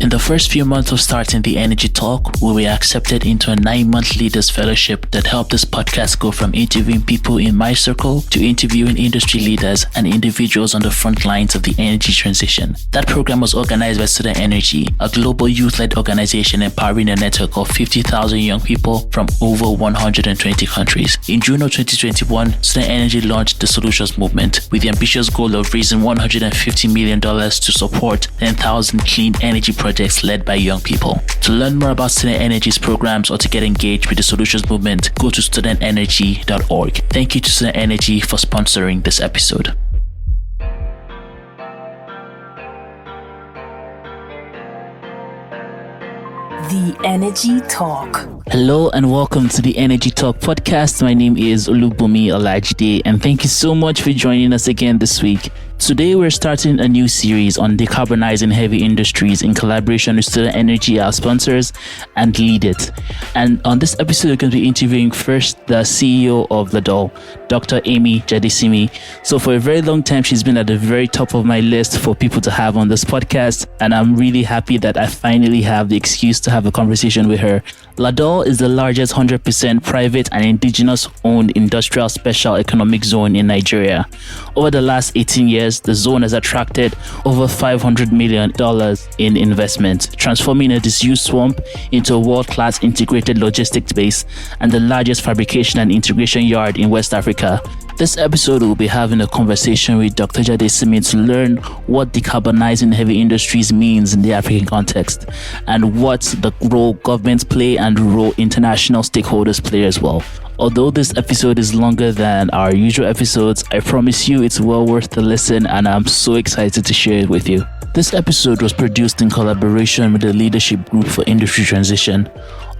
In the first few months of starting the Energy Talk, we were accepted into a 9-month Leaders Fellowship that helped this podcast go from interviewing people in my circle to interviewing industry leaders and individuals on the front lines of the energy transition. That program was organized by Student Energy, a global youth-led organization empowering a network of 50,000 young people from over 120 countries. In June of 2021, Student Energy launched the Solutions Movement with the ambitious goal of raising $150 million to support 10,000 clean energy projects led by young people. To learn more about Student Energy's programs or to get engaged with the Solutions Movement, go to studentenergy.org. Thank you to Student Energy for sponsoring this episode. The Energy Talk. Hello and welcome to the Energy Talk podcast. My name is Olubunmi Olajide and thank you so much for joining us again this week. Today we're starting a new series on decarbonizing heavy industries in collaboration with Student Energy, our sponsors, and Lead It. And on this episode, we're going to be interviewing first the CEO of LADOL, Dr. Amy Jadesimi. So for a very long time, she's been at the very top of my list for people to have on this podcast. And I'm really happy that I finally have the excuse to have a conversation with her. LADOL is the largest 100% private and indigenous-owned industrial special economic zone in Nigeria. Over the last 18 years, the zone has attracted over $500 million in investment, transforming a disused swamp into a world-class integrated logistics base and the largest fabrication and integration yard in West Africa. This episode, we'll be having a conversation with Dr. Jadesimi to learn what decarbonizing heavy industries means in the African context and what the role governments play and the role international stakeholders play as well. Although this episode is longer than our usual episodes, I promise you it's well worth the listen and I'm so excited to share it with you. This episode was produced in collaboration with the Leadership Group for Industry Transition,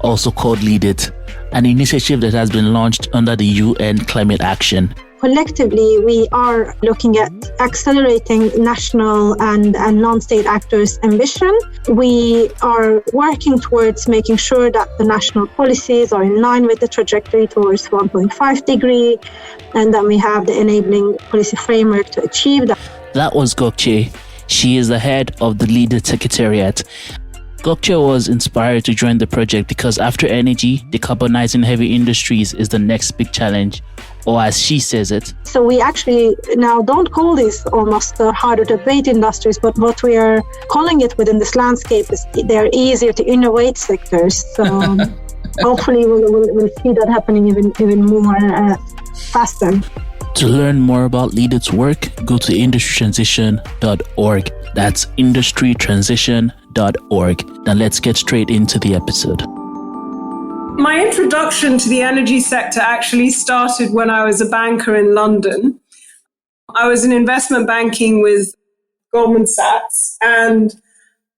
also called Lead It, an initiative that has been launched under the UN Climate Action. Collectively, we are looking at accelerating national and non-state actors' ambition. We are working towards making sure that the national policies are in line with the trajectory towards 1.5 degree, and that we have the enabling policy framework to achieve that. That was Gokche. She is the head of the Lead It Secretariat. Gokche was inspired to join the project because after energy, decarbonizing heavy industries is the next big challenge, or as she says it. So we actually now don't call these almost the harder to abate industries, but what we are calling it within this landscape is they're easier to innovate sectors. So hopefully we'll see that happening even more faster. To learn more about Lead It's work, go to industrytransition.org. That's industrytransition.org. Now let's get straight into the episode. My introduction to the energy sector actually started when I was a banker in London. I was in investment banking with Goldman Sachs, and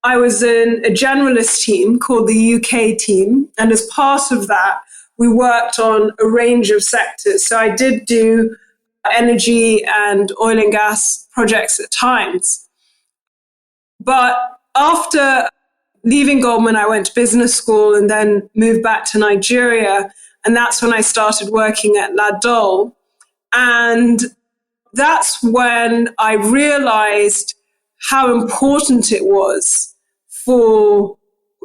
I was in a generalist team called the UK team. And as part of that, we worked on a range of sectors. So I did do energy and oil and gas projects at times. But after leaving Goldman, I went to business school and then moved back to Nigeria. And that's when I started working at LADOL. And that's when I realized how important it was for,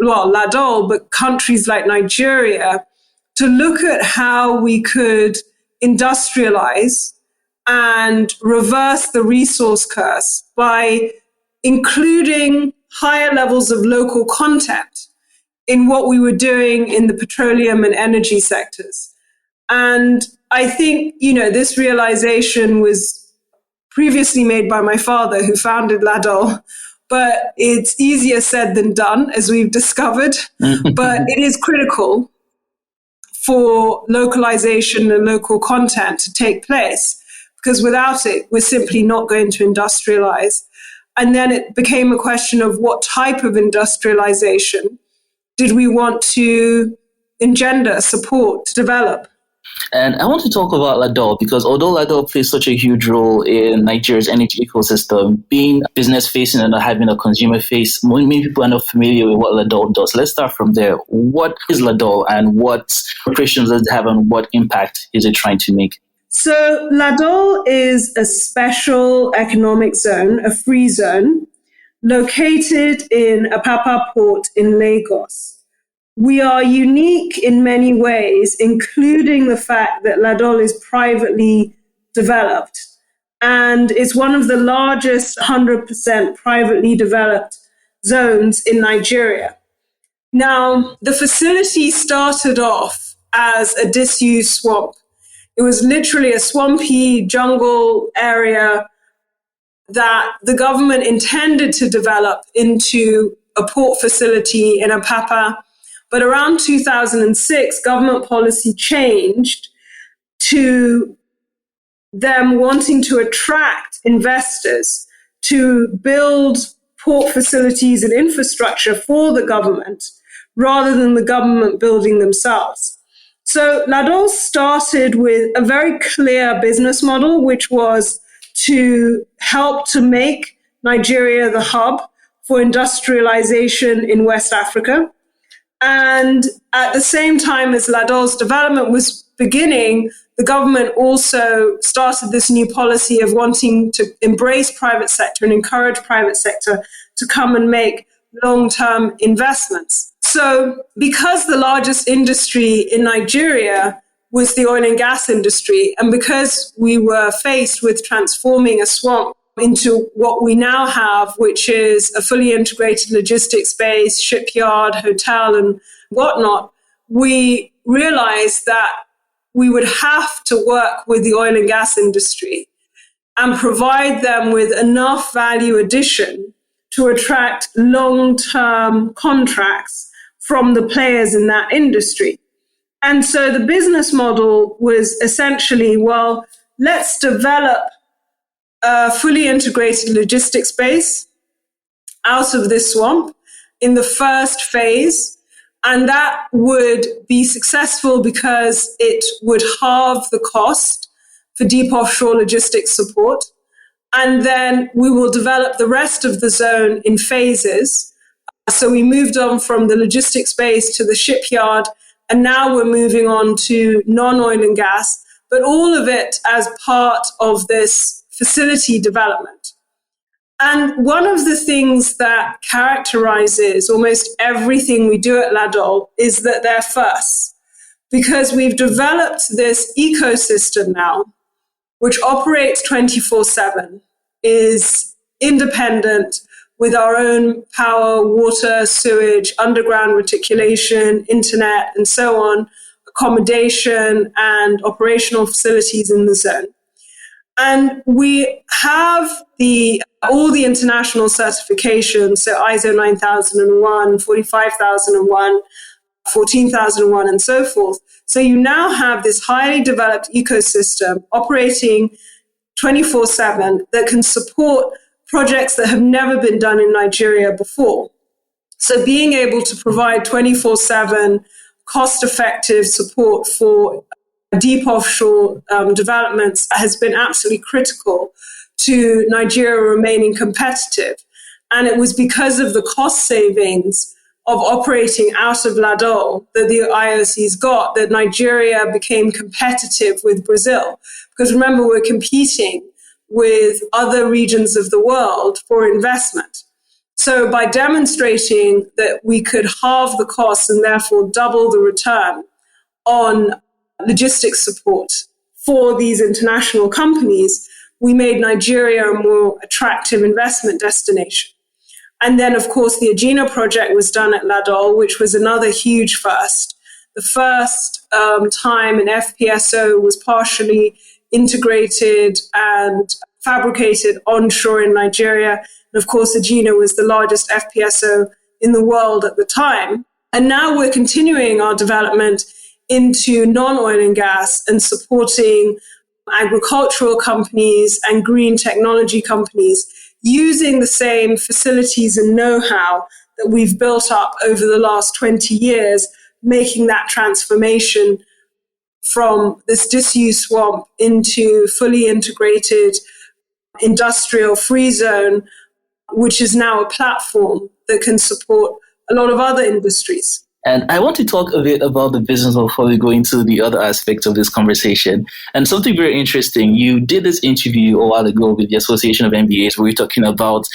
LADOL, but countries like Nigeria, to look at how we could industrialize and reverse the resource curse by including higher levels of local content in what we were doing in the petroleum and energy sectors. And I think, this realization was previously made by my father, who founded LADOL, but it's easier said than done, as we've discovered. But it is critical for localization and local content to take place, because without it, we're simply not going to industrialize. And then it became a question of what type of industrialization did we want to engender, support, develop. And I want to talk about LADOL because although LADOL plays such a huge role in Nigeria's energy ecosystem, being business facing and not having a consumer face, many people are not familiar with what LADOL does. Let's start from there. What is LADOL and what operations does it have and what impact is it trying to make? So LADOL is a special economic zone, a free zone, located in Apapa Port in Lagos. We are unique in many ways, including the fact that LADOL is privately developed. And it's one of the largest 100% privately developed zones in Nigeria. Now, the facility started off as a disused swamp. It was literally a swampy jungle area that the government intended to develop into a port facility in Apapa. But around 2006, government policy changed to them wanting to attract investors to build port facilities and infrastructure for the government rather than the government building themselves. So LADOL started with a very clear business model, which was to help to make Nigeria the hub for industrialization in West Africa. And at the same time as LADOL's development was beginning, the government also started this new policy of wanting to embrace private sector and encourage private sector to come and make long-term investments. So because the largest industry in Nigeria was the oil and gas industry, and because we were faced with transforming a swamp into what we now have, which is a fully integrated logistics base, shipyard, hotel, and whatnot, we realized that we would have to work with the oil and gas industry and provide them with enough value addition to attract long-term contracts from the players in that industry. And so the business model was essentially, well, let's develop a fully integrated logistics base out of this swamp in the first phase. And that would be successful because it would halve the cost for deep offshore logistics support. And then we will develop the rest of the zone in phases. So we moved on from the logistics base to the shipyard, and now we're moving on to non-oil and gas, but all of it as part of this facility development. And one of the things that characterizes almost everything we do at LADOL is that they're firsts, because we've developed this ecosystem now, which operates 24/7, is independent, with our own power, water, sewage, underground reticulation, internet, and so on, accommodation and operational facilities in the zone. And we have all the international certifications, so ISO 9001, 45001, 14001, and so forth. So you now have this highly developed ecosystem operating 24/7 that can support projects that have never been done in Nigeria before. So being able to provide 24/7 cost-effective support for deep offshore developments has been absolutely critical to Nigeria remaining competitive. And it was because of the cost savings of operating out of LADOL that the IOCs got that Nigeria became competitive with Brazil. Because remember, we're competing with other regions of the world for investment. So by demonstrating that we could halve the costs and therefore double the return on logistics support for these international companies, we made Nigeria a more attractive investment destination. And then, of course, the Agena project was done at LADOL, which was another huge first. The first time an FPSO was partially integrated and fabricated onshore in Nigeria. And of course, Agena was the largest FPSO in the world at the time. And now we're continuing our development into non-oil and gas and supporting agricultural companies and green technology companies using the same facilities and know-how that we've built up over the last 20 years, making that transformation from this disused swamp into fully integrated industrial free zone, which is now a platform that can support a lot of other industries. And I want to talk a bit about the business before we go into the other aspects of this conversation. And something very interesting, you did this interview a while ago with the Association of MBAs where we were talking about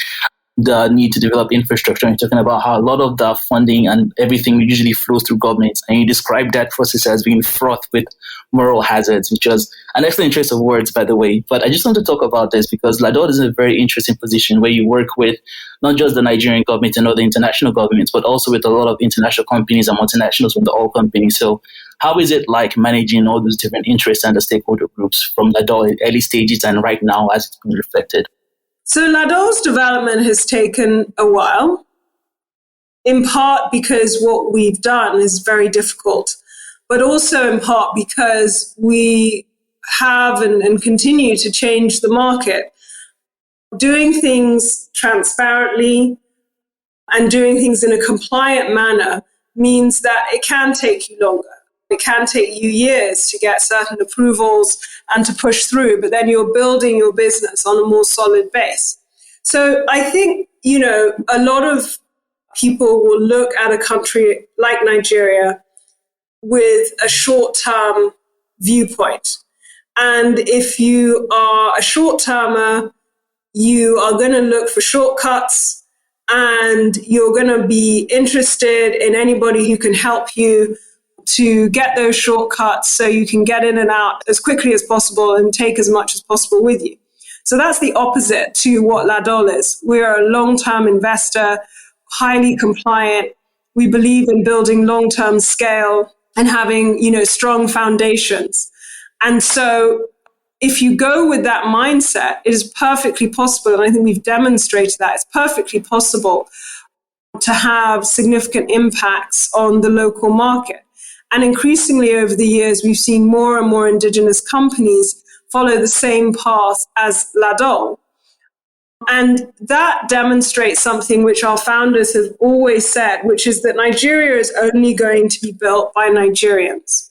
the need to develop infrastructure. And you're talking about how a lot of the funding and everything usually flows through governments. And you describe that process as being fraught with moral hazards, which was an excellent choice of words, by the way. But I just want to talk about this because LADOL is in a very interesting position where you work with not just the Nigerian government and other international governments, but also with a lot of international companies and multinationals from the oil companies. So how is it like managing all those different interests and the stakeholder groups from LADOL in early stages and right now as it's been reflected? So LADOL's development has taken a while, in part because what we've done is very difficult, but also in part because we have and continue to change the market. Doing things transparently and doing things in a compliant manner means that it can take you longer. It can take you years to get certain approvals and to push through, but then you're building your business on a more solid base. So I think, a lot of people will look at a country like Nigeria with a short-term viewpoint. And if you are a short-termer, you are going to look for shortcuts and you're going to be interested in anybody who can help you to get those shortcuts so you can get in and out as quickly as possible and take as much as possible with you. So that's the opposite to what LADOL is. We are a long-term investor, highly compliant. We believe in building long-term scale and having, strong foundations. And so if you go with that mindset, it is perfectly possible, and I think we've demonstrated that it's perfectly possible to have significant impacts on the local market. And increasingly over the years, we've seen more and more indigenous companies follow the same path as LADOL. And that demonstrates something which our founders have always said, which is that Nigeria is only going to be built by Nigerians.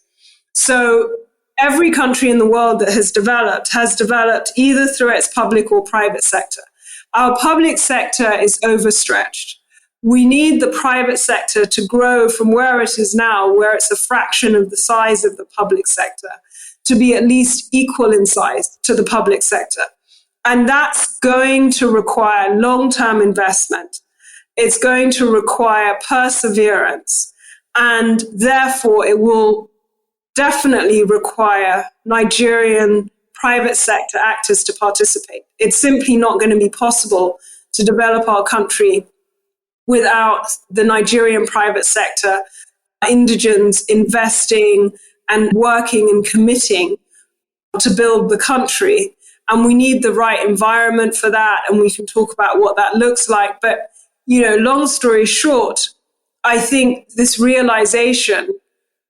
So every country in the world that has developed either through its public or private sector. Our public sector is overstretched. We need the private sector to grow from where it is now, where it's a fraction of the size of the public sector, to be at least equal in size to the public sector. And that's going to require long-term investment. It's going to require perseverance. And therefore, it will definitely require Nigerian private sector actors to participate. It's simply not going to be possible to develop our country without the Nigerian private sector, indigents investing and working and committing to build the country. And we need the right environment for that. And we can talk about what that looks like. But, long story short, I think this realization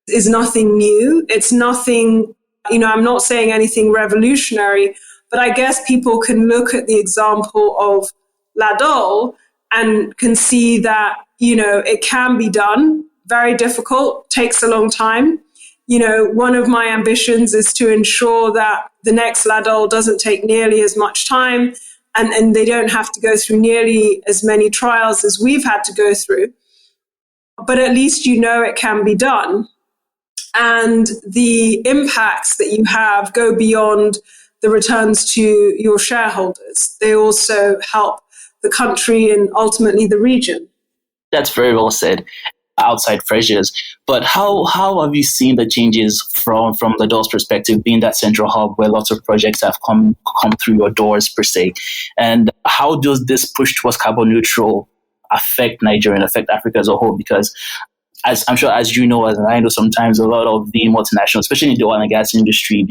is nothing new. It's nothing, I'm not saying anything revolutionary, but I guess people can look at the example of LADOL and can see that, it can be done. Very difficult, takes a long time. One of my ambitions is to ensure that the next LADOL doesn't take nearly as much time and they don't have to go through nearly as many trials as we've had to go through. But at least it can be done. And the impacts that you have go beyond the returns to your shareholders. They also help the country and ultimately the region. That's very well said. Outside pressures, but how have you seen the changes from the LADOL's perspective, being that central hub where lots of projects have come through your doors per se, and how does this push towards carbon neutral affect Nigeria and affect Africa as a whole? Because as I'm sure, as you know, as I know, sometimes a lot of the multinationals, especially in the oil and gas industry,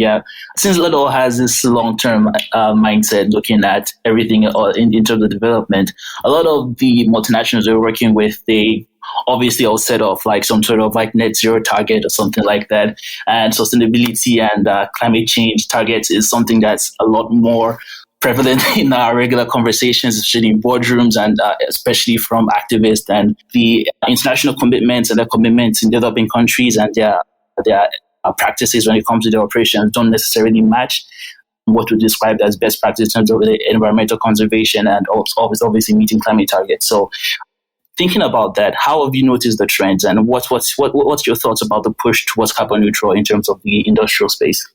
since LADOL has this long-term mindset looking at everything in terms of development, a lot of the multinationals we're working with, they obviously all set off like some sort of like net zero target or something like that. And sustainability and climate change targets is something that's a lot more prevalent in our regular conversations, especially in boardrooms and especially from activists, and the international commitments and the commitments in developing countries and their practices when it comes to their operations don't necessarily match what we describe as best practice in terms of the environmental conservation and obviously meeting climate targets. So thinking about that, how have you noticed the trends, and what's your thoughts about the push towards carbon neutral in terms of the industrial space?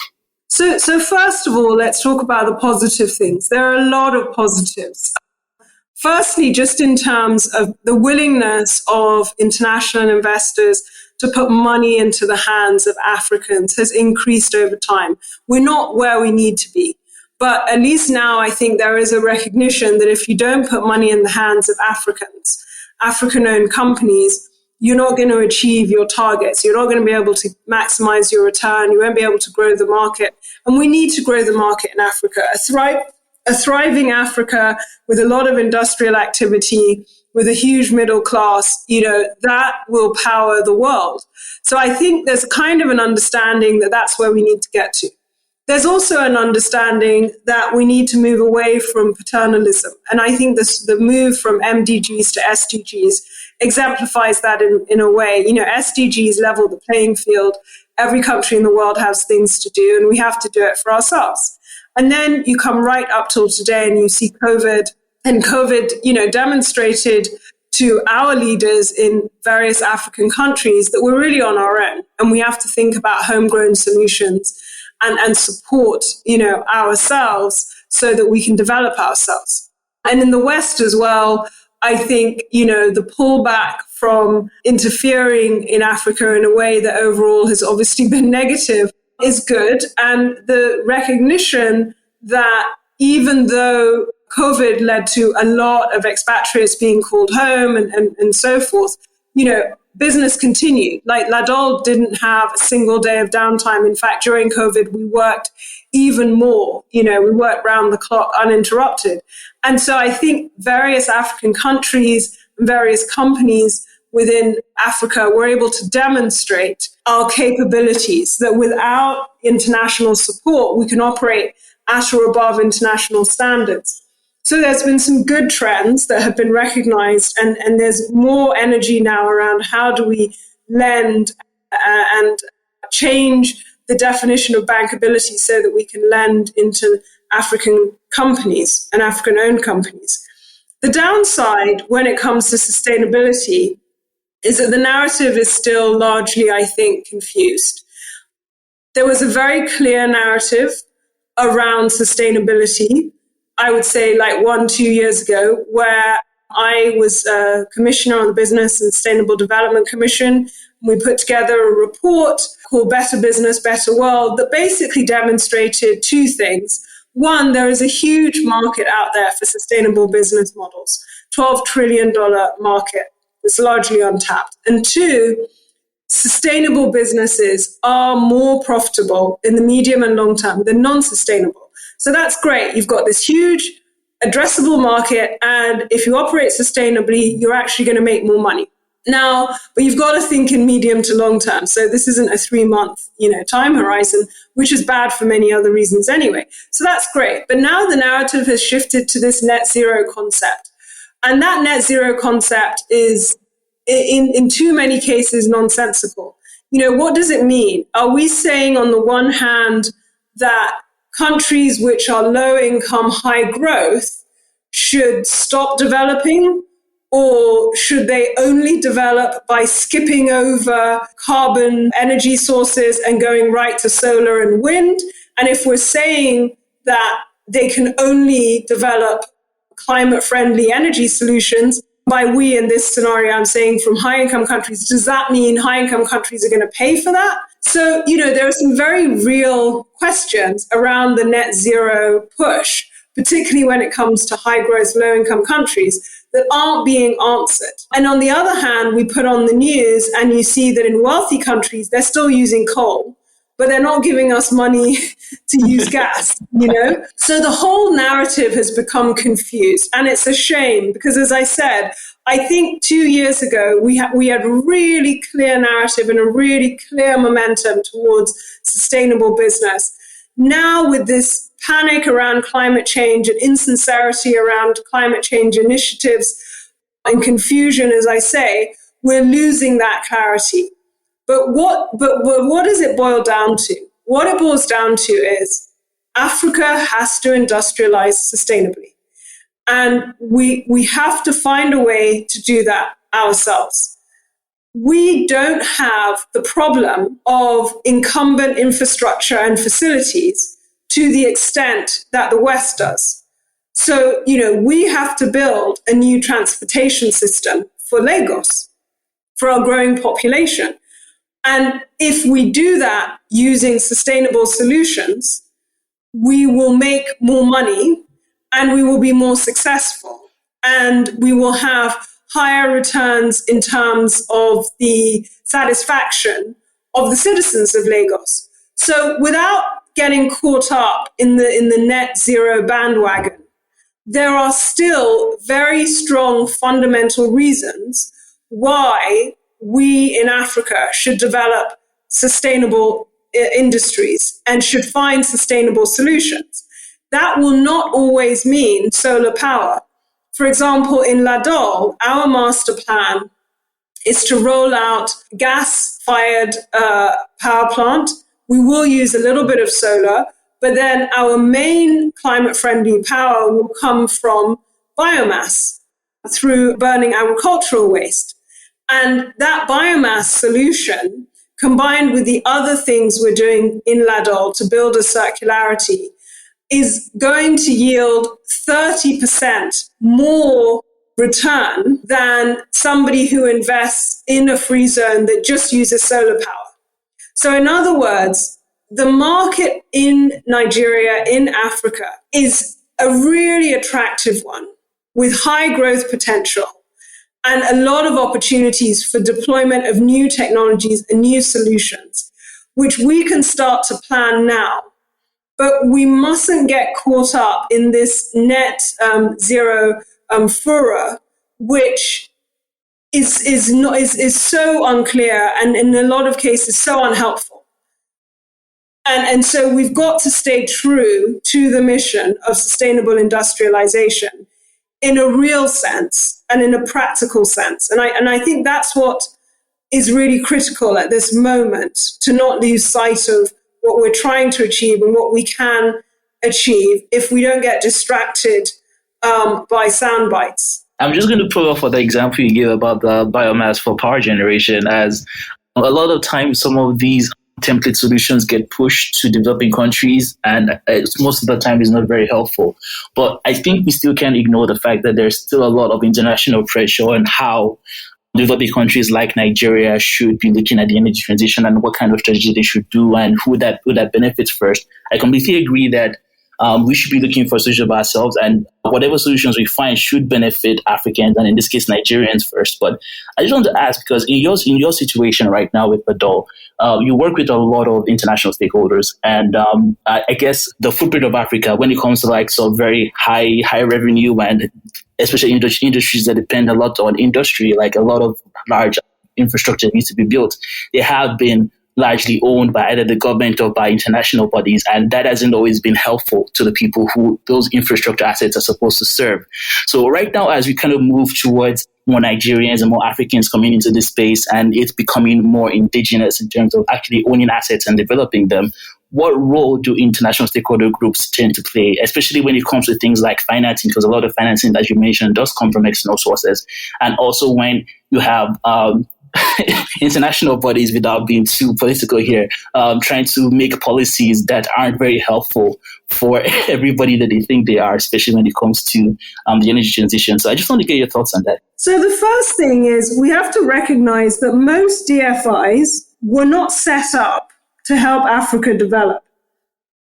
So first of all, let's talk about the positive things. There are a lot of positives. Firstly, just in terms of the willingness of international investors to put money into the hands of Africans has increased over time. We're not where we need to be. But at least now I think there is a recognition that if you don't put money in the hands of Africans, African-owned companies, you're not going to achieve your targets. You're not going to be able to maximize your return. You won't be able to grow the market. And we need to grow the market in Africa. A thriving Africa with a lot of industrial activity, with a huge middle class, that will power the world. So I think there's kind of an understanding that that's where we need to get to. There's also an understanding that we need to move away from paternalism. And I think the move from MDGs to SDGs exemplifies that in a way. SDGs level the playing field. Every country in the world has things to do, and we have to do it for ourselves. And then you come right up till today and you see COVID, and COVID, demonstrated to our leaders in various African countries that we're really on our own, and we have to think about homegrown solutions and support, ourselves so that we can develop ourselves. And in the West as well, I think, the pullback from interfering in Africa in a way that overall has obviously been negative is good. And the recognition that even though COVID led to a lot of expatriates being called home and so forth, business continued. Like LADOL didn't have a single day of downtime. In fact, during COVID, we worked even more. We worked round the clock uninterrupted. And so I think various African countries and various companies within Africa were able to demonstrate our capabilities, that without international support, we can operate at or above international standards. So there's been some good trends that have been recognized, and there's more energy now around how do we lend and change the definition of bankability so that we can lend into African companies and African-owned companies. The downside when it comes to sustainability is that the narrative is still largely, I think, confused. There was a very clear narrative around sustainability, I would say like 1-2 years ago, where I was a commissioner on the Business and Sustainable Development Commission. We put together a report called Better Business, Better World that basically demonstrated two things. One, there is a huge market out there for sustainable business models, $12 trillion market. It's largely untapped. And two, sustainable businesses are more profitable in the medium and long term than non-sustainable. So that's great. You've got this huge addressable market, and if you operate sustainably, you're actually going to make more money. Now, but you've got to think in medium to long term. So this isn't a 3-month, time horizon, which is bad for many other reasons anyway. So that's great. But now the narrative has shifted to this net zero concept. And that net zero concept is, in too many cases, nonsensical. What does it mean? Are we saying on the one hand that countries which are low income, high growth should stop developing? Or should they only develop by skipping over carbon energy sources and going right to solar and wind? And if we're saying that they can only develop climate-friendly energy solutions, by we in this scenario, I'm saying from high-income countries, does that mean high-income countries are going to pay for that? So, there are some very real questions around the net zero push, particularly when it comes to high-growth, low-income countries, that aren't being answered. And on the other hand, we put on the news and you see that in wealthy countries, they're still using coal, but they're not giving us money to use gas, So the whole narrative has become confused. And it's a shame because, as I said, I think 2 years ago, we had a really clear narrative and a really clear momentum towards sustainable business. Now with this panic around climate change and insincerity around climate change initiatives and confusion, as I say, we're losing that clarity. But what does it boil down to? What it boils down to is Africa has to industrialize sustainably. And we have to find a way to do that ourselves. We don't have the problem of incumbent infrastructure and facilities to the extent that the West does. So, we have to build a new transportation system for Lagos, for our growing population. And if we do that using sustainable solutions, we will make more money and we will be more successful. And we will have higher returns in terms of the satisfaction of the citizens of Lagos. So without getting caught up in the net zero bandwagon, there are still very strong fundamental reasons why we in Africa should develop sustainable industries and should find sustainable solutions. That will not always mean solar power. For example, in LADOL, our master plan is to roll out gas-fired power plant. We will use a little bit of solar, but then our main climate-friendly power will come from biomass through burning agricultural waste. And that biomass solution, combined with the other things we're doing in LADOL to build a circularity, is going to yield 30% more return than somebody who invests in a free zone that just uses solar power. So in other words, the market in Nigeria, in Africa, is a really attractive one with high growth potential and a lot of opportunities for deployment of new technologies and new solutions, which we can start to plan now. But we mustn't get caught up in this net zero furor, which is so unclear and in a lot of cases so unhelpful. And so we've got to stay true to the mission of sustainable industrialization in a real sense and in a practical sense. And I think that's what is really critical at this moment, to not lose sight of what we're trying to achieve and what we can achieve if we don't get distracted by sound bites. I'm just going to pull off for the example you gave about the biomass for power generation, as a lot of times some of these template solutions get pushed to developing countries, and most of the time is not very helpful. But I think we still can't ignore the fact that there's still a lot of international pressure on how developing countries like Nigeria should be looking at the energy transition and what kind of strategy they should do and who that benefits first. I completely agree that we should be looking for solutions by ourselves, and whatever solutions we find should benefit Africans and in this case Nigerians first. But I just want to ask, because in your situation right now with LADOL, you work with a lot of international stakeholders, and I guess the footprint of Africa when it comes to like so very high revenue and especially industries that depend a lot on industry, like a lot of large infrastructure needs to be built, they have been largely owned by either the government or by international bodies, and that hasn't always been helpful to the people who those infrastructure assets are supposed to serve. So right now, as we kind of move towards more Nigerians and more Africans coming into this space, and it's becoming more indigenous in terms of actually owning assets and developing them, what role do international stakeholder groups tend to play, especially when it comes to things like financing? Because a lot of financing, as you mentioned, does come from external sources. And also when you have international bodies, without being too political here, trying to make policies that aren't very helpful for everybody that they think they are, especially when it comes to the energy transition. So I just want to get your thoughts on that. So the first thing is we have to recognize that most DFIs were not set up to help Africa develop.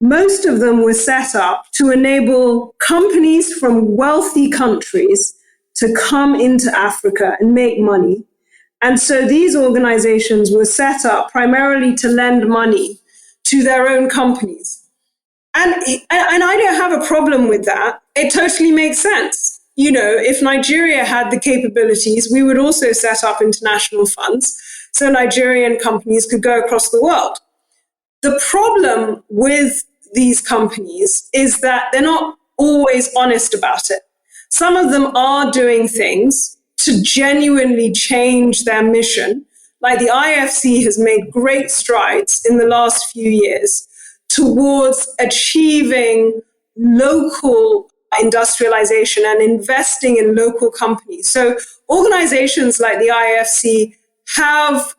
Most of them were set up to enable companies from wealthy countries to come into Africa and make money. And so these organizations were set up primarily to lend money to their own companies. And I don't have a problem with that. It totally makes sense. You know, if Nigeria had the capabilities, we would also set up international funds so Nigerian companies could go across the world. The problem with these companies is that they're not always honest about it. Some of them are doing things to genuinely change their mission. Like the IFC has made great strides in the last few years towards achieving local industrialization and investing in local companies. So organizations like the IFC have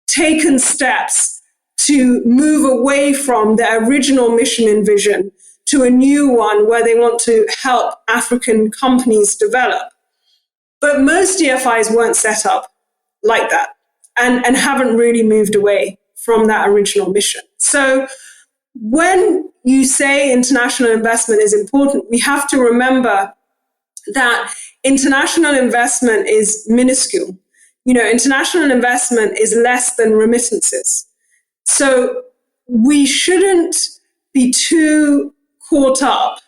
taken steps to move away from their original mission and vision to a new one where they want to help African companies develop. But most DFIs weren't set up like that and haven't really moved away from that original mission. So when you say international investment is important, we have to remember that international investment is minuscule. International investment is less than remittances. So we shouldn't be too caught up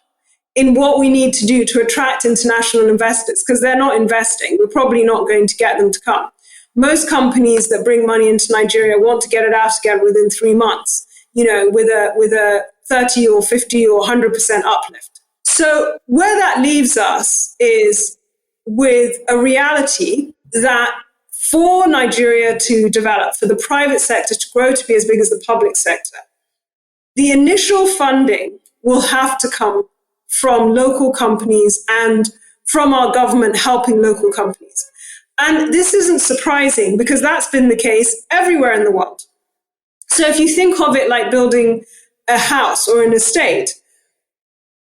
in what we need to do to attract international investors, because they're not investing. We're probably not going to get them to come. Most companies that bring money into Nigeria want to get it out again within 3 months, with a 30 or 50 or 100% uplift. So where that leaves us is with a reality that for Nigeria to develop, for the private sector to grow to be as big as the public sector, the initial funding will have to come from local companies and from our government helping local companies. And this isn't surprising because that's been the case everywhere in the world. So if you think of it like building a house or an estate,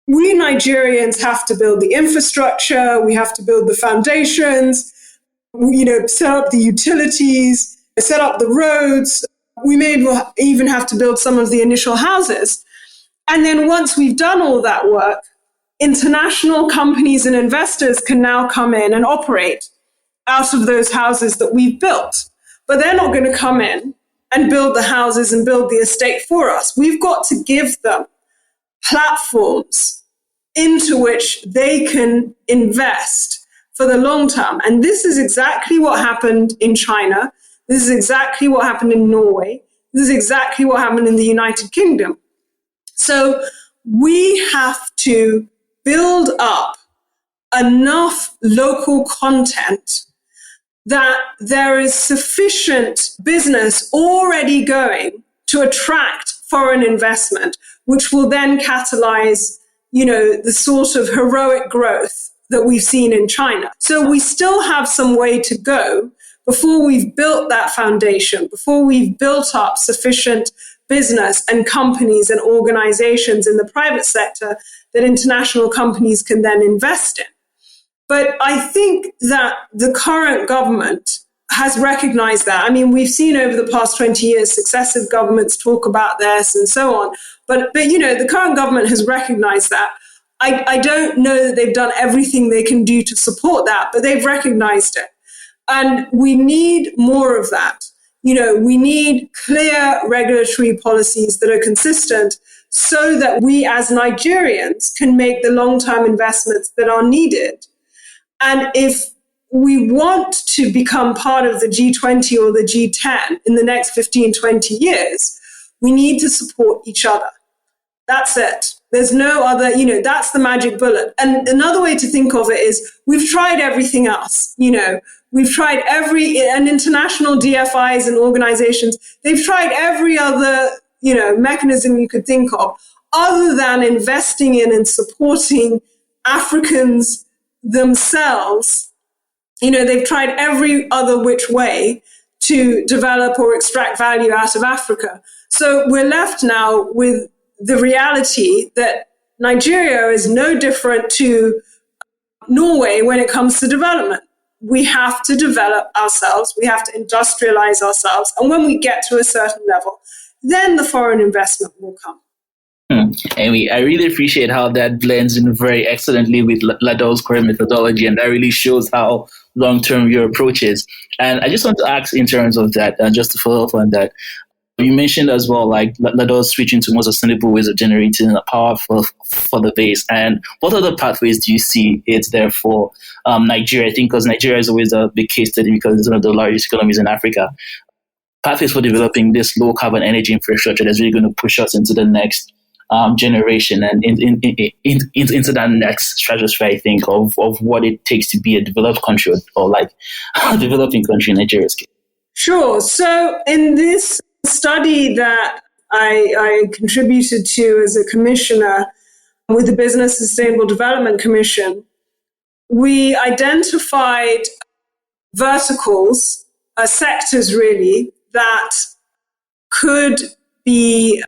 we Nigerians have to build the infrastructure, we have to build the foundations, set up the utilities, set up the roads. We may even have to build some of the initial houses. And then once we've done all that work, international companies and investors can now come in and operate out of those houses that we've built. But they're not going to come in and build the houses and build the estate for us. We've got to give them platforms into which they can invest for the long term. And this is exactly what happened in China. This is exactly what happened in Norway. This is exactly what happened in the United Kingdom. So we have to build up enough local content that there is sufficient business already going to attract foreign investment, which will then catalyze, the sort of heroic growth that we've seen in China. So we still have some way to go before we've built that foundation, before we've built up sufficient business and companies and organizations in the private sector that international companies can then invest in. But I think that the current government has recognized that. I mean, we've seen over the past 20 years successive governments talk about this and so on. But the current government has recognized that. I don't know that they've done everything they can do to support that, but they've recognized it. And we need more of that. We need clear regulatory policies that are consistent so that we as Nigerians can make the long-term investments that are needed. And if we want to become part of the G20 or the G10 in the next 15, 20 years, we need to support each other. That's it. There's no other, that's the magic bullet. And another way to think of it is we've tried everything else. We've tried and international DFIs and organizations, they've tried every other, mechanism you could think of other than investing in and supporting Africans themselves. They've tried every other which way to develop or extract value out of Africa. So we're left now with the reality that Nigeria is no different to Norway when it comes to development. We have to develop ourselves. We have to industrialize ourselves. And when we get to a certain level, then the foreign investment will come. Amy, I really appreciate how that blends in very excellently with LADOL's current methodology, and that really shows how long-term your approach is. And I just want to ask in terms of that, just to follow up on that, you mentioned as well, like LADOL switching to more sustainable ways of generating power for the base. And what other pathways do you see it's there for Nigeria? I think because Nigeria is always a big case study because it's one of the largest economies in Africa. Pathways for developing this low carbon energy infrastructure that's really going to push us into the next generation and into that next stratosphere, I think, of what it takes to be a developed country or like a developing country in Nigeria's case. Sure. So in this study that I contributed to as a commissioner with the Business Sustainable Development Commission, we identified verticals, sectors really, that could be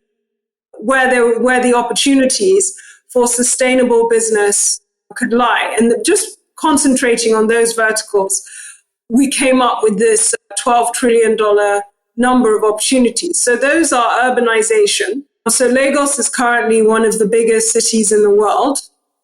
where the opportunities for sustainable business could lie. And just concentrating on those verticals, we came up with this $12 trillion number of opportunities. So those are urbanization. So Lagos is currently one of the biggest cities in the world,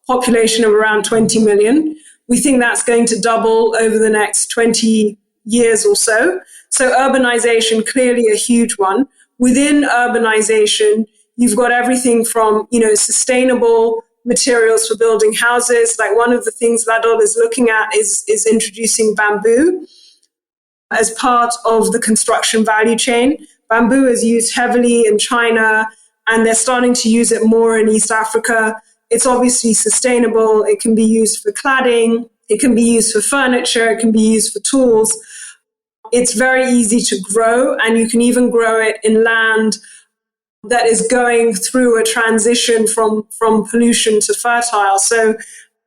population of around 20 million. We think that's going to double over the next 20 years or so. So urbanization, clearly a huge one. Within urbanization, you've got everything from, sustainable materials for building houses. Like one of the things LADOL is looking at is introducing bamboo as part of the construction value chain. Bamboo is used heavily in China, and they're starting to use it more in East Africa. It's obviously sustainable. It can be used for cladding. It can be used for furniture. It can be used for tools. It's very easy to grow, and you can even grow it in land that is going through a transition from pollution to fertile. So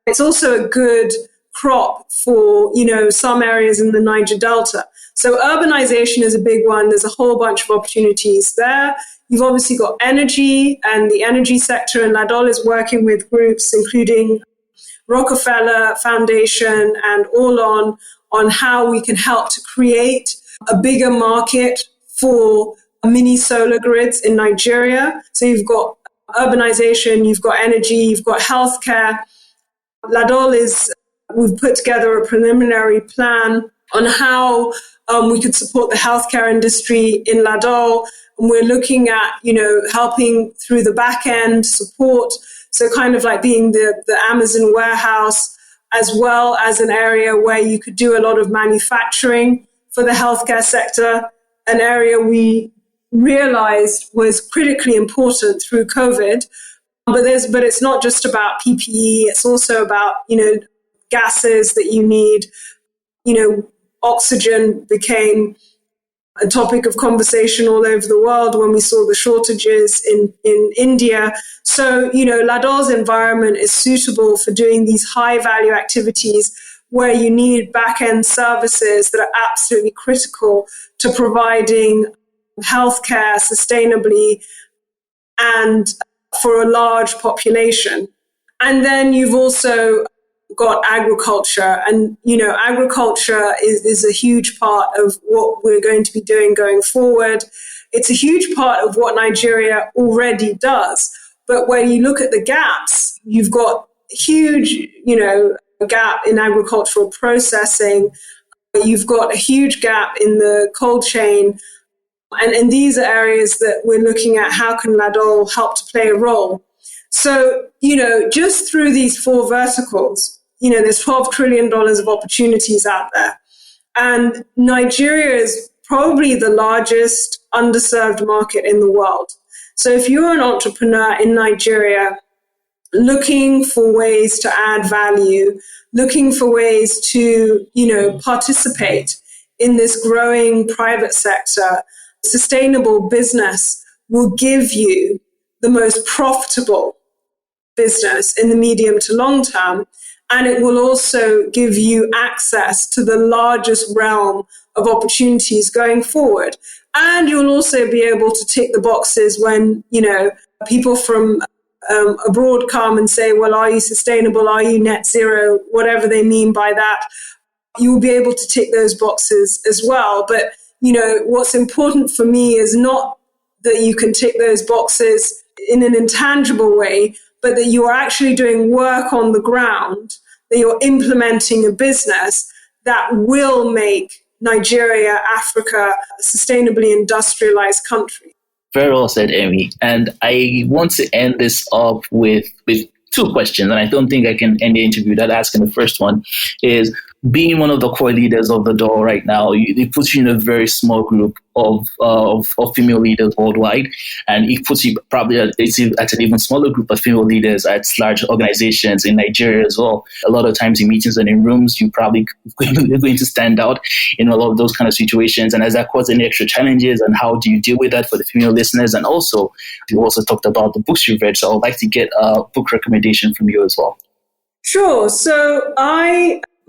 it's also a good crop for, some areas in the Niger Delta. So urbanization is a big one. There's a whole bunch of opportunities there. You've obviously got energy and the energy sector, and LADOL is working with groups including Rockefeller Foundation and All on how we can help to create a bigger market for mini solar grids in Nigeria. So you've got urbanization, you've got energy, you've got healthcare. LADOL we've put together a preliminary plan on how we could support the healthcare industry in LADOL. And we're looking at, helping through the back end support. So kind of like being the Amazon warehouse, as well as an area where you could do a lot of manufacturing for the healthcare sector, an area we realized was critically important through COVID. But it's not just about PPE. It's also about, gases that you need. Oxygen became a topic of conversation all over the world when we saw the shortages in India. So, LADOL's environment is suitable for doing these high value activities where you need back-end services that are absolutely critical to providing healthcare sustainably and for a large population. And then you've also got agriculture, and agriculture is a huge part of what we're going to be doing going forward. It's a huge part of what Nigeria already does, but when you look at the gaps, you've got a huge gap in agricultural processing. You've got a huge gap in the cold chain, and these are areas that we're looking at. How can LADOL help to play a role? So just through these four verticals, there's $12 trillion of opportunities out there. And Nigeria is probably the largest underserved market in the world. So if you're an entrepreneur in Nigeria looking for ways to add value, looking for ways to, participate in this growing private sector, sustainable business will give you the most profitable business in the medium to long term. And it will also give you access to the largest realm of opportunities going forward. And you'll also be able to tick the boxes when, people from abroad come and say, well, are you sustainable? Are you net zero? Whatever they mean by that, you'll be able to tick those boxes as well. But, what's important for me is not that you can tick those boxes in an intangible way, but that you are actually doing work on the ground, that you're implementing a business that will make Nigeria, Africa, a sustainably industrialized country. Very well said, Amy. And I want to end this up with two questions, and I don't think I can end the interview without asking. The first one is, being one of the core leaders of LADOL right now, it puts you in a very small group of female leaders worldwide, and it puts you probably at an even smaller group of female leaders at large organizations in Nigeria as well. A lot of times in meetings and in rooms, you probably going to stand out in a lot of those kind of situations. And has that caused any extra challenges, and how do you deal with that for the female listeners? And also, you also talked about the books you've read, so I'd like to get a book recommendation from you as well. Sure. So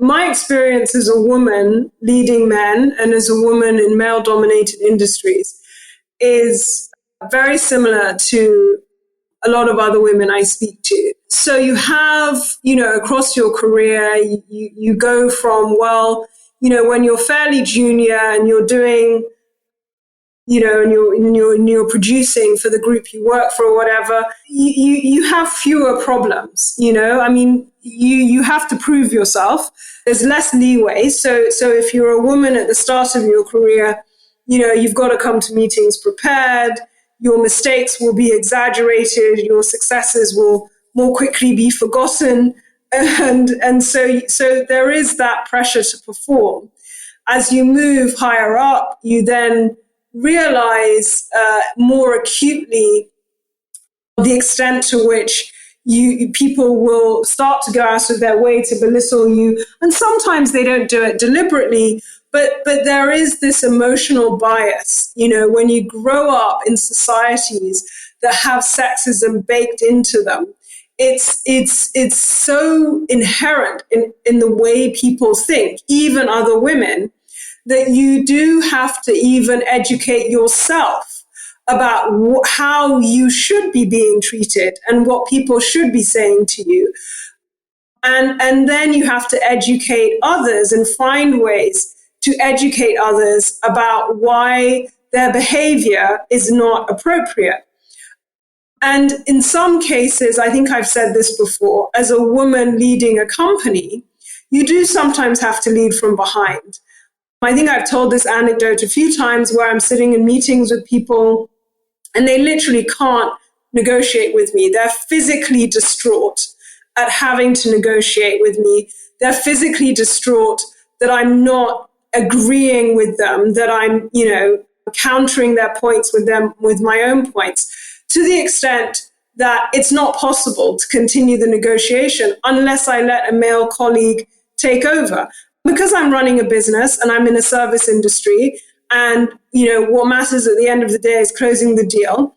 my experience as a woman leading men and as a woman in male-dominated industries is very similar to a lot of other women I speak to. So you have, across your career, you go from, when you're fairly junior and you're doing, and you're producing for the group you work for or whatever, you have fewer problems, you have to prove yourself. There's less leeway. So if you're a woman at the start of your career, you've got to come to meetings prepared. Your mistakes will be exaggerated. Your successes will more quickly be forgotten. And so there is that pressure to perform. As you move higher up, you then realize more acutely the extent to which people will start to go out of their way to belittle you. And sometimes they don't do it deliberately, but there is this emotional bias, when you grow up in societies that have sexism baked into them. It's so inherent in the way people think, even other women, that you do have to even educate yourself about how you should be being treated and what people should be saying to you. And then you have to educate others and find ways to educate others about why their behavior is not appropriate. And in some cases, I think I've said this before, as a woman leading a company, you do sometimes have to lead from behind. I think I've told this anecdote a few times where I'm sitting in meetings with people and they literally can't negotiate with me. They're physically distraught at having to negotiate with me. They're physically distraught that I'm not agreeing with them, that I'm, countering their points with them with my own points, to the extent that it's not possible to continue the negotiation unless I let a male colleague take over. Because I'm running a business and I'm in a service industry, and, what matters at the end of the day is closing the deal.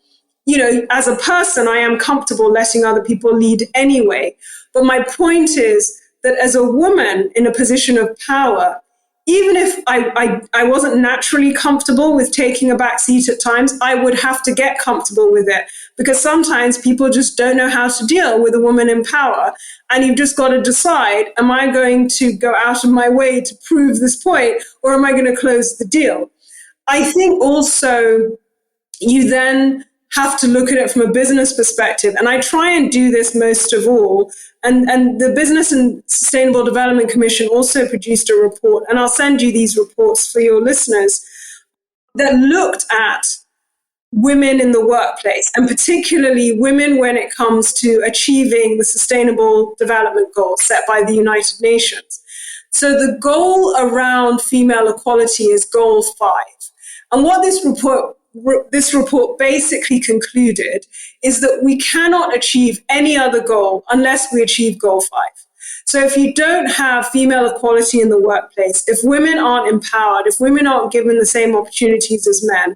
As a person, I am comfortable letting other people lead anyway. But my point is that as a woman in a position of power, even if I wasn't naturally comfortable with taking a back seat at times, I would have to get comfortable with it, because sometimes people just don't know how to deal with a woman in power. And you've just got to decide, am I going to go out of my way to prove this point, or am I going to close the deal? I think also you then have to look at it from a business perspective. And I try and do this most of all. And the Business and Sustainable Development Commission also produced a report, and I'll send you these reports for your listeners, that looked at women in the workplace, and particularly women when it comes to achieving the Sustainable Development Goals set by the United Nations. So the goal around female equality is Goal 5. And what this report basically concluded is that we cannot achieve any other goal unless we achieve Goal 5. So if you don't have female equality in the workplace, if women aren't empowered, if women aren't given the same opportunities as men,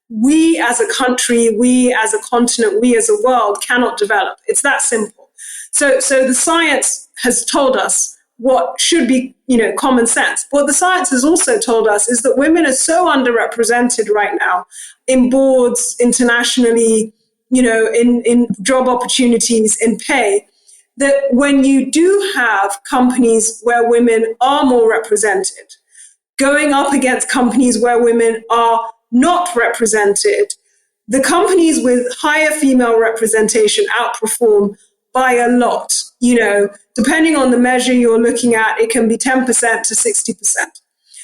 we as a country, we as a continent, we as a world cannot develop. It's that simple. So the science has told us what should be, common sense. What the science has also told us is that women are so underrepresented right now in boards, internationally, in job opportunities, in pay, that when you do have companies where women are more represented, going up against companies where women are not represented, the companies with higher female representation outperform by a lot. Depending on the measure you're looking at, it can be 10% to 60%.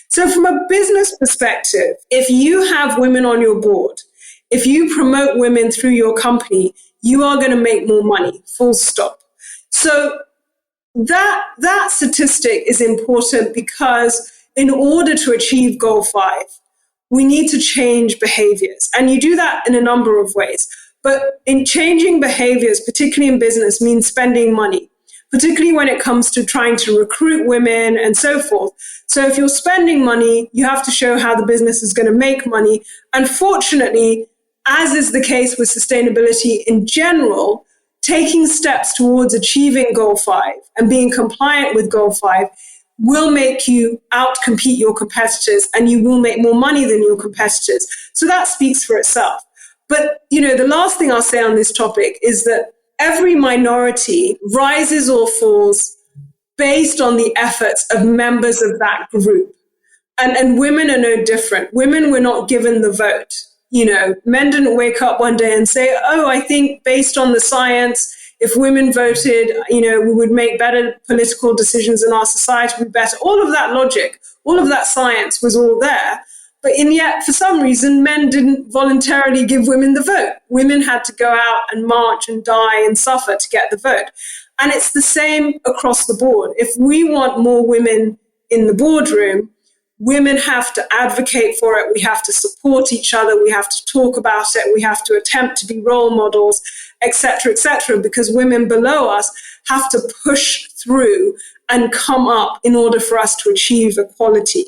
So from a business perspective, if you have women on your board, if you promote women through your company, you are going to make more money, full stop. So that statistic is important, because in order to achieve Goal 5, we need to change behaviors. And you do that in a number of ways. But in changing behaviors, particularly in business, means spending money, particularly when it comes to trying to recruit women and so forth. So if you're spending money, you have to show how the business is going to make money. Unfortunately, as is the case with sustainability in general, taking steps towards achieving Goal 5 and being compliant with Goal 5 will make you outcompete your competitors, and you will make more money than your competitors. So that speaks for itself. But, the last thing I'll say on this topic is that every minority rises or falls based on the efforts of members of that group. And women are no different. Women were not given the vote. Men didn't wake up one day and say, oh, I think based on the science, if women voted, we would make better political decisions in our society, would be better. All of that logic, all of that science was all there. But yet, for some reason, men didn't voluntarily give women the vote. Women had to go out and march and die and suffer to get the vote. And it's the same across the board. If we want more women in the boardroom, women have to advocate for it. We have to support each other. We have to talk about it. We have to attempt to be role models, et cetera, because women below us have to push through and come up in order for us to achieve equality.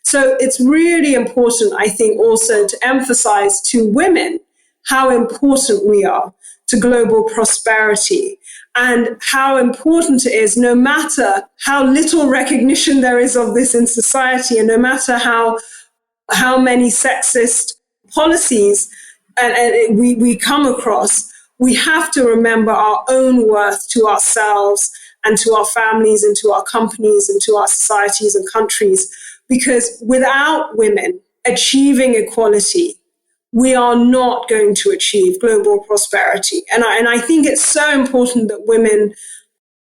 So it's really important, I think, also to emphasize to women how important we are to global prosperity and how important it is, no matter how little recognition there is of this in society, and no matter how many sexist policies we come across, we have to remember our own worth to ourselves and to our families and to our companies and to our societies and countries. Because without women achieving equality, we are not going to achieve global prosperity. And I think it's so important that women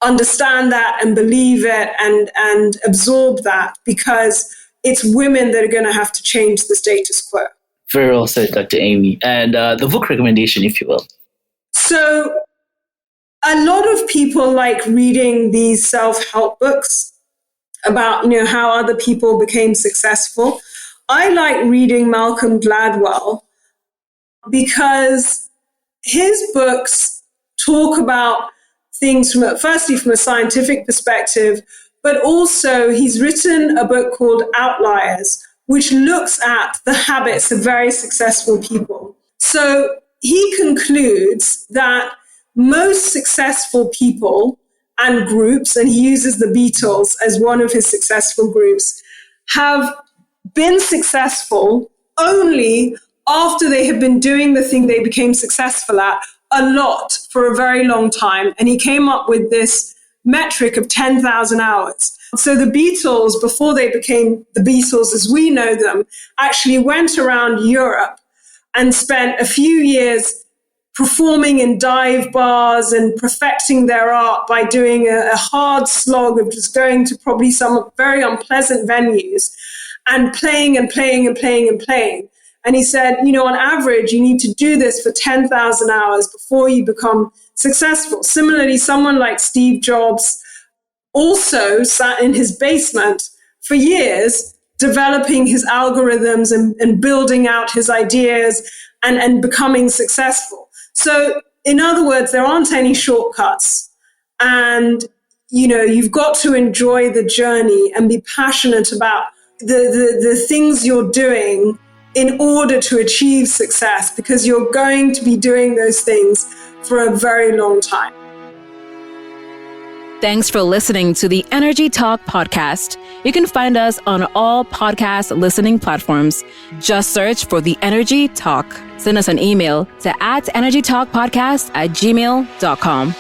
understand that and believe it and absorb that, because it's women that are going to have to change the status quo. Very well said, Dr. Amy. And the book recommendation, if you will. So a lot of people like reading these self-help books about, how other people became successful. I like reading Malcolm Gladwell because his books talk about things firstly from a scientific perspective, but also he's written a book called Outliers, which looks at the habits of very successful people. So he concludes that most successful people and groups, and he uses the Beatles as one of his successful groups, have been successful only after they have been doing the thing they became successful at a lot for a very long time. And he came up with this metric of 10,000 hours. So the Beatles, before they became the Beatles as we know them, actually went around Europe and spent a few years performing in dive bars and perfecting their art by doing a hard slog of just going to probably some very unpleasant venues and playing and playing and playing and playing. And he said, on average, you need to do this for 10,000 hours before you become successful. Similarly, someone like Steve Jobs also sat in his basement for years developing his algorithms and building out his ideas and becoming successful. So, in other words, there aren't any shortcuts. And, you've got to enjoy the journey and be passionate about the things you're doing in order to achieve success, because you're going to be doing those things for a very long time. Thanks for listening to the Energy Talk podcast. You can find us on all podcast listening platforms. Just search for The Energy Talk. Send us an email to @energytalkpodcast@gmail.com.